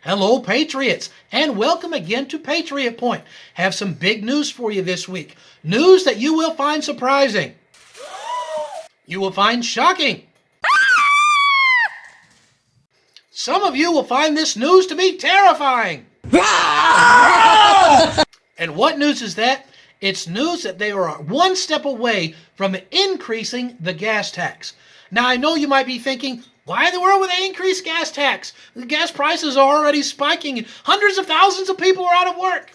Hello, Patriots, and welcome again to Patriot Point. Have some big news for you this week. News that you will find surprising. You will find shocking. Some of you will find this news to be terrifying. And what news is that? It's news that they are one step away from increasing the gas tax. Now, I know you might be thinking, why in the world would they increase gas tax? The gas prices are already spiking and hundreds of thousands of people are out of work.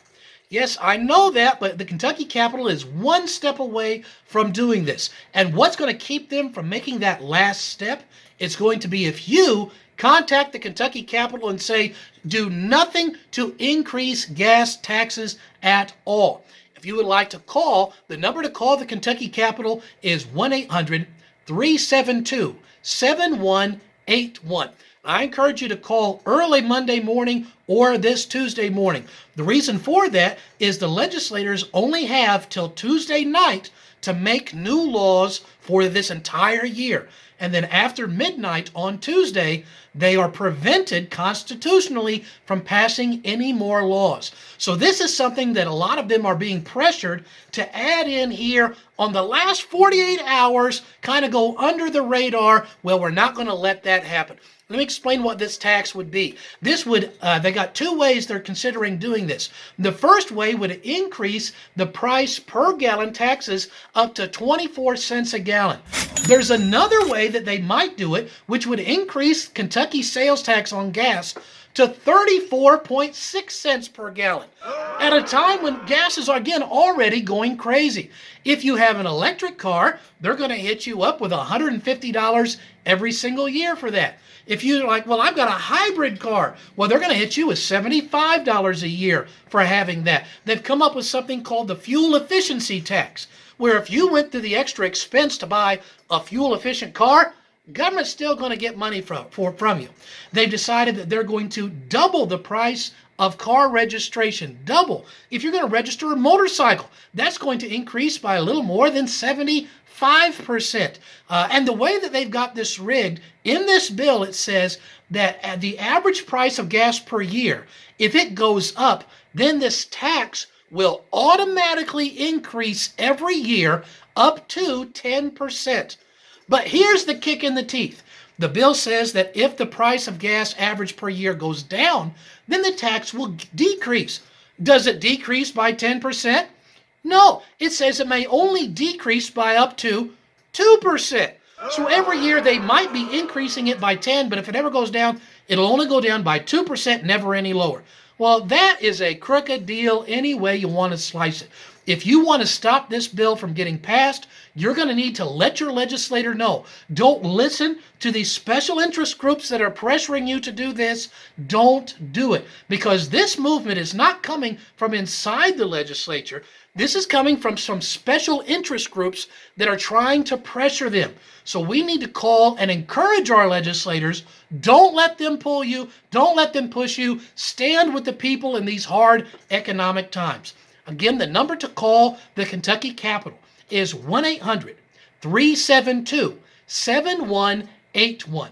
Yes, I know that, but the Kentucky Capitol is one step away from doing this. And what's going to keep them from making that last step? It's going to be if you contact the Kentucky Capitol and say, do nothing to increase gas taxes at all. If you would like to call, the number to call the Kentucky Capitol is 1-800-372-7181. I encourage you to call early Monday morning or this Tuesday morning. The reason for that is the legislators only have till Tuesday night to make new laws for this entire year. And then after midnight on Tuesday, they are prevented constitutionally from passing any more laws. So this is something that a lot of them are being pressured to add in here on the last 48 hours, kind of go under the radar. Well, we're not going to let that happen. Let me explain what this tax would be. This would, they got two ways they're considering doing this. The first way would increase the price per gallon taxes up to 24 cents a gallon. There's another way that they might do it, which would increase Kentucky's sales tax on gas to 34.6 cents per gallon at a time when gas is, again, already going crazy. If you have an electric car, they're going to hit you up with $150 every single year for that. If you're like, well, I've got a hybrid car, well, they're going to hit you with $75 a year for having that. They've come up with something called the fuel efficiency tax, where if you went through the extra expense to buy a fuel-efficient car, government's still going to get money from you. They've decided that they're going to double the price of car registration. Double. If you're going to register a motorcycle, that's going to increase by a little more than 75%. And the way that they've got this rigged, in this bill, it says that at the average price of gas per year, if it goes up, then this tax will automatically increase every year up to 10%. But here's the kick in the teeth. The bill says that if the price of gas average per year goes down, then the tax will decrease. Does it decrease by 10%? No, it says it may only decrease by up to 2%. So every year they might be increasing it by 10, but if it ever goes down, it'll only go down by 2%, never any lower. Well, that is a crooked deal any way you want to slice it. If you want to stop this bill from getting passed, you're going to need to let your legislator know. Don't listen to these special interest groups that are pressuring you to do this. Don't do it, because this movement is not coming from inside the legislature. This is coming from some special interest groups that are trying to pressure them. So we need to call and encourage our legislators. Don't let them pull you. Don't let them push you. Stand with the people in these hard economic times. Again, the number to call the Kentucky Capitol is 1-800-372-7181.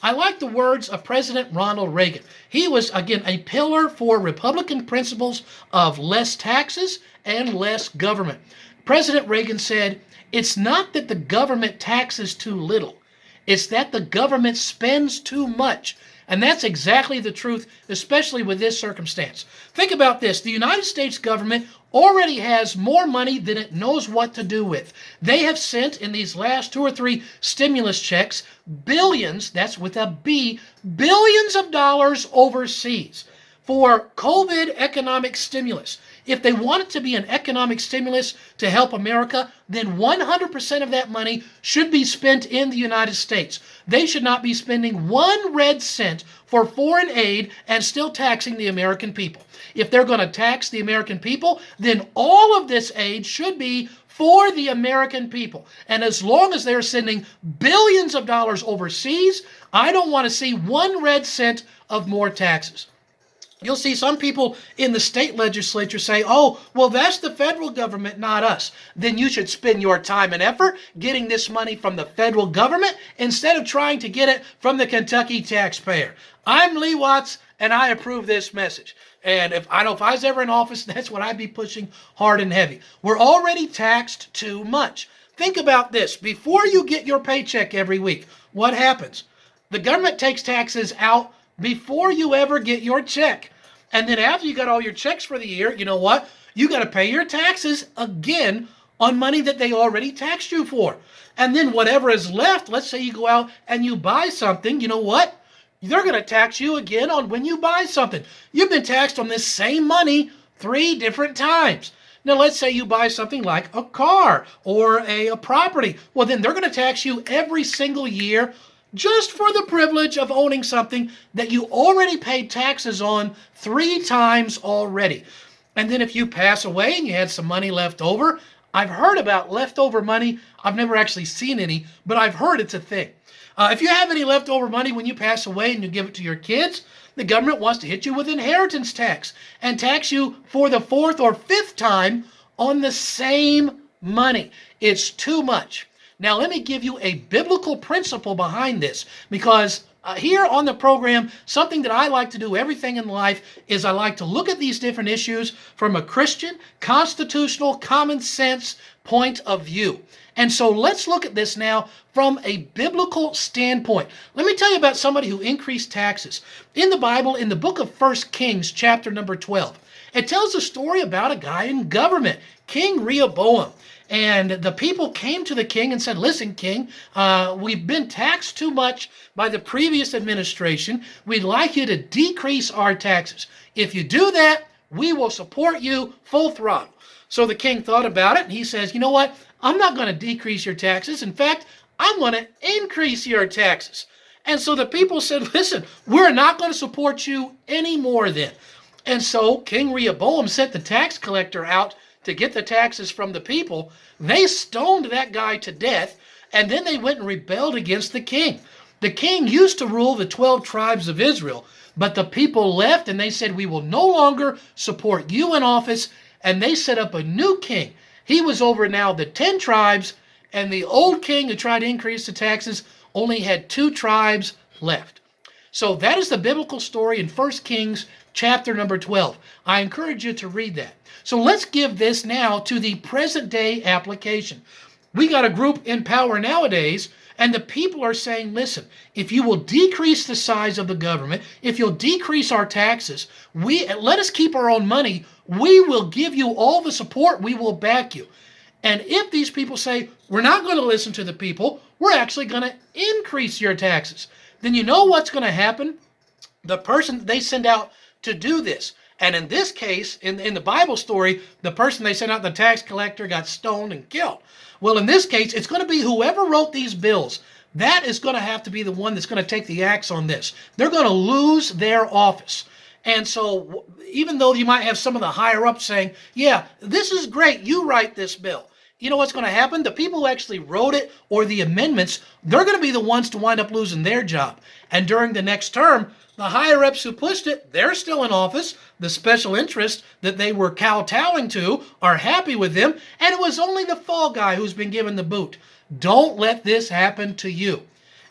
I like the words of President Ronald Reagan. He was, again, a pillar for Republican principles of less taxes and less government. President Reagan said, it's not that the government taxes too little. It's that the government spends too much. And that's exactly the truth, especially with this circumstance. Think about this. The United States government already has more money than it knows what to do with. They have sent in these last 2 or 3 stimulus checks billions, that's with a B, billions of dollars overseas for COVID economic stimulus. If they want it to be an economic stimulus to help America, then 100% of that money should be spent in the United States. They should not be spending 1 red cent for foreign aid and still taxing the American people. If they're going to tax the American people, then all of this aid should be for the American people. And as long as they're sending billions of dollars overseas, I don't want to see 1 red cent of more taxes. You'll see some people in the state legislature say, oh, well, that's the federal government, not us. Then you should spend your time and effort getting this money from the federal government instead of trying to get it from the Kentucky taxpayer. I'm Lee Watts, and I approve this message. And if I was ever in office, that's what I'd be pushing hard and heavy. We're already taxed too much. Think about this. Before you get your paycheck every week, what happens? The government takes taxes out before you ever get your check. And then after you got all your checks for the year, you know what? You got to pay your taxes again on money that they already taxed you for. And then whatever is left, let's say you go out and you buy something, you know what? They're going to tax you again on when you buy something. You've been taxed on this same money 3 different times. Now, let's say you buy something like a car or a property. Well, then they're going to tax you every single year just for the privilege of owning something that you already paid taxes on 3 times already. And then if you pass away and you had some money left over, I've heard about leftover money. I've never actually seen any, but I've heard it's a thing. If you have any leftover money when you pass away and you give it to your kids, the government wants to hit you with inheritance tax and tax you for the 4th or 5th time on the same money. It's too much. Now, let me give you a biblical principle behind this, because here on the program, something that I like to do everything in life is I like to look at these different issues from a Christian, constitutional, common sense point of view. And so let's look at this now from a biblical standpoint. Let me tell you about somebody who increased taxes. In the Bible, in the book of 1 Kings, chapter number 12, it tells a story about a guy in government, King Rehoboam. And the people came to the king and said, listen, king, we've been taxed too much by the previous administration. We'd like you to decrease our taxes. If you do that, we will support you full throttle. So the king thought about it, and he says, you know what? I'm not going to decrease your taxes. In fact, I'm going to increase your taxes. And so the people said, listen, we're not going to support you anymore then. And so King Rehoboam sent the tax collector out to get the taxes from the people. They stoned that guy to death, and then they went and rebelled against the king. The king used to rule the 12 tribes of Israel, but the people left and they said, we will no longer support you in office, and they set up a new king. He was over now the 10 tribes, and the old king who tried to increase the taxes only had 2 tribes left. So that is the biblical story in 1 Kings chapter number 12. I encourage you to read that. So let's give this now to the present day application. We got a group in power nowadays, and the people are saying, listen, if you will decrease the size of the government, if you'll decrease our taxes, let us keep our own money, we will give you all the support, we will back you. And if these people say, we're not going to listen to the people, we're actually going to increase your taxes, then you know what's going to happen? The person they send out to do this, and in this case, in the Bible story, the person they sent out, the tax collector, got stoned and killed. Well, in this case, it's going to be whoever wrote these bills. That is going to have to be the one that's going to take the axe on this. They're going to lose their office. And so even though you might have some of the higher ups saying, yeah, this is great, you write this bill, you know what's going to happen? The people who actually wrote it or the amendments, they're going to be the ones to wind up losing their job. And during the next term, the higher ups who pushed it, they're still in office. The special interests that they were kowtowing to are happy with them. And it was only the fall guy who's been given the boot. Don't let this happen to you.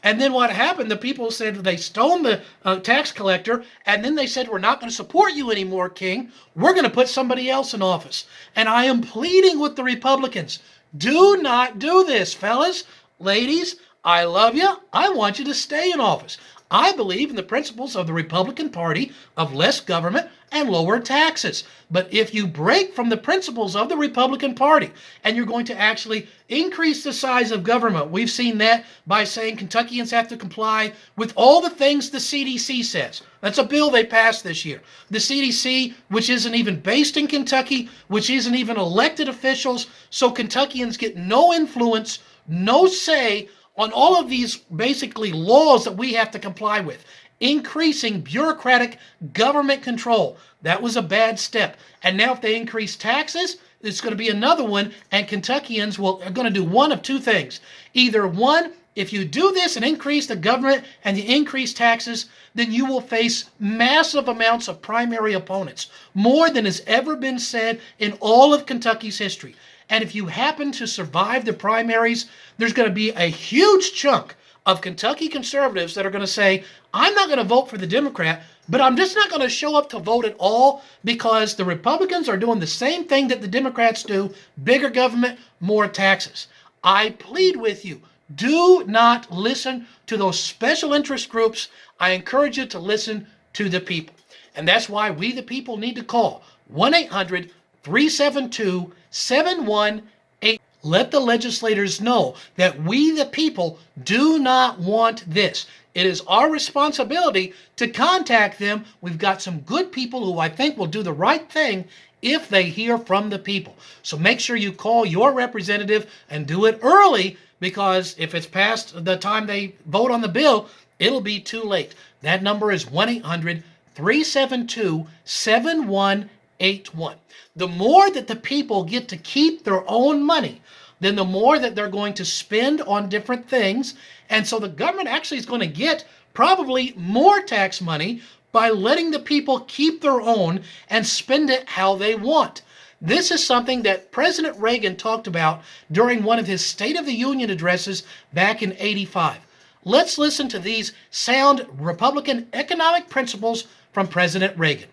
And then what happened, the people said they stoned the tax collector, and then they said, we're not going to support you anymore, King. We're going to put somebody else in office. And I am pleading with the Republicans, do not do this, fellas, ladies. I love you. I want you to stay in office. I believe in the principles of the Republican Party of less government and lower taxes. But if you break from the principles of the Republican Party and you're going to actually increase the size of government, we've seen that by saying Kentuckians have to comply with all the things the CDC says. That's a bill they passed this year. The CDC, which isn't even based in Kentucky, which isn't even elected officials, so Kentuckians get no influence, no say on all of these basically laws that we have to comply with, increasing bureaucratic government control. That was a bad step. And now if they increase taxes, it's going to be another one, and Kentuckians are going to do one of 2 things. Either one, If you do this and increase the government and you increase taxes, then you will face massive amounts of primary opponents, more than has ever been said in all of Kentucky's history. And if you happen to survive the primaries, there's going to be a huge chunk of Kentucky conservatives that are going to say, I'm not going to vote for the Democrat, but I'm just not going to show up to vote at all because the Republicans are doing the same thing that the Democrats do: bigger government, more taxes. I plead with you, do not listen to those special interest groups. I encourage you to listen to the people. And that's why we, the people, need to call 1-800-372-7188. Let the legislators know that we, the people, do not want this. It is our responsibility to contact them. We've got some good people who I think will do the right thing if they hear from the people. So make sure you call your representative and do it early, because if it's past the time they vote on the bill, it'll be too late. That number is 1-800-372-7181. The more that the people get to keep their own money, then the more that they're going to spend on different things. And so the government actually is going to get probably more tax money by letting the people keep their own and spend it how they want. This is something that President Reagan talked about during one of his State of the Union addresses back in '85. Let's listen to these sound Republican economic principles from President Reagan.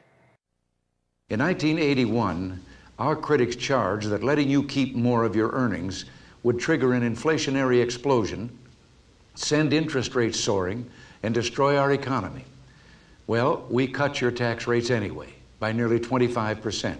In 1981, our critics charged that letting you keep more of your earnings would trigger an inflationary explosion, send interest rates soaring, and destroy our economy. Well, we cut your tax rates anyway, by nearly 25%.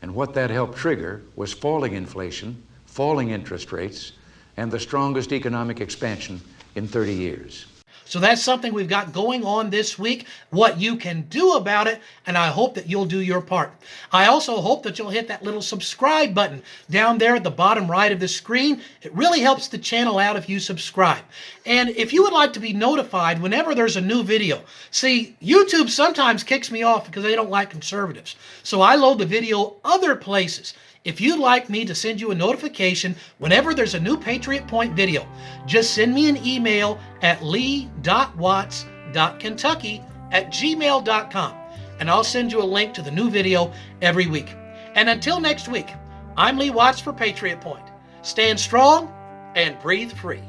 And what that helped trigger was falling inflation, falling interest rates, and the strongest economic expansion in 30 years. So that's something we've got going on this week, what you can do about it, and I hope that you'll do your part. I also hope that you'll hit that little subscribe button down there at the bottom right of the screen. It really helps the channel out if you subscribe. And if you would like to be notified whenever there's a new video, see, YouTube sometimes kicks me off because they don't like conservatives. So I load the video other places. If you'd like me to send you a notification whenever there's a new Patriot Point video, just send me an email at lee.watts.kentucky@gmail.com, and I'll send you a link to the new video every week. And until next week, I'm Lee Watts for Patriot Point. Stand strong and breathe free.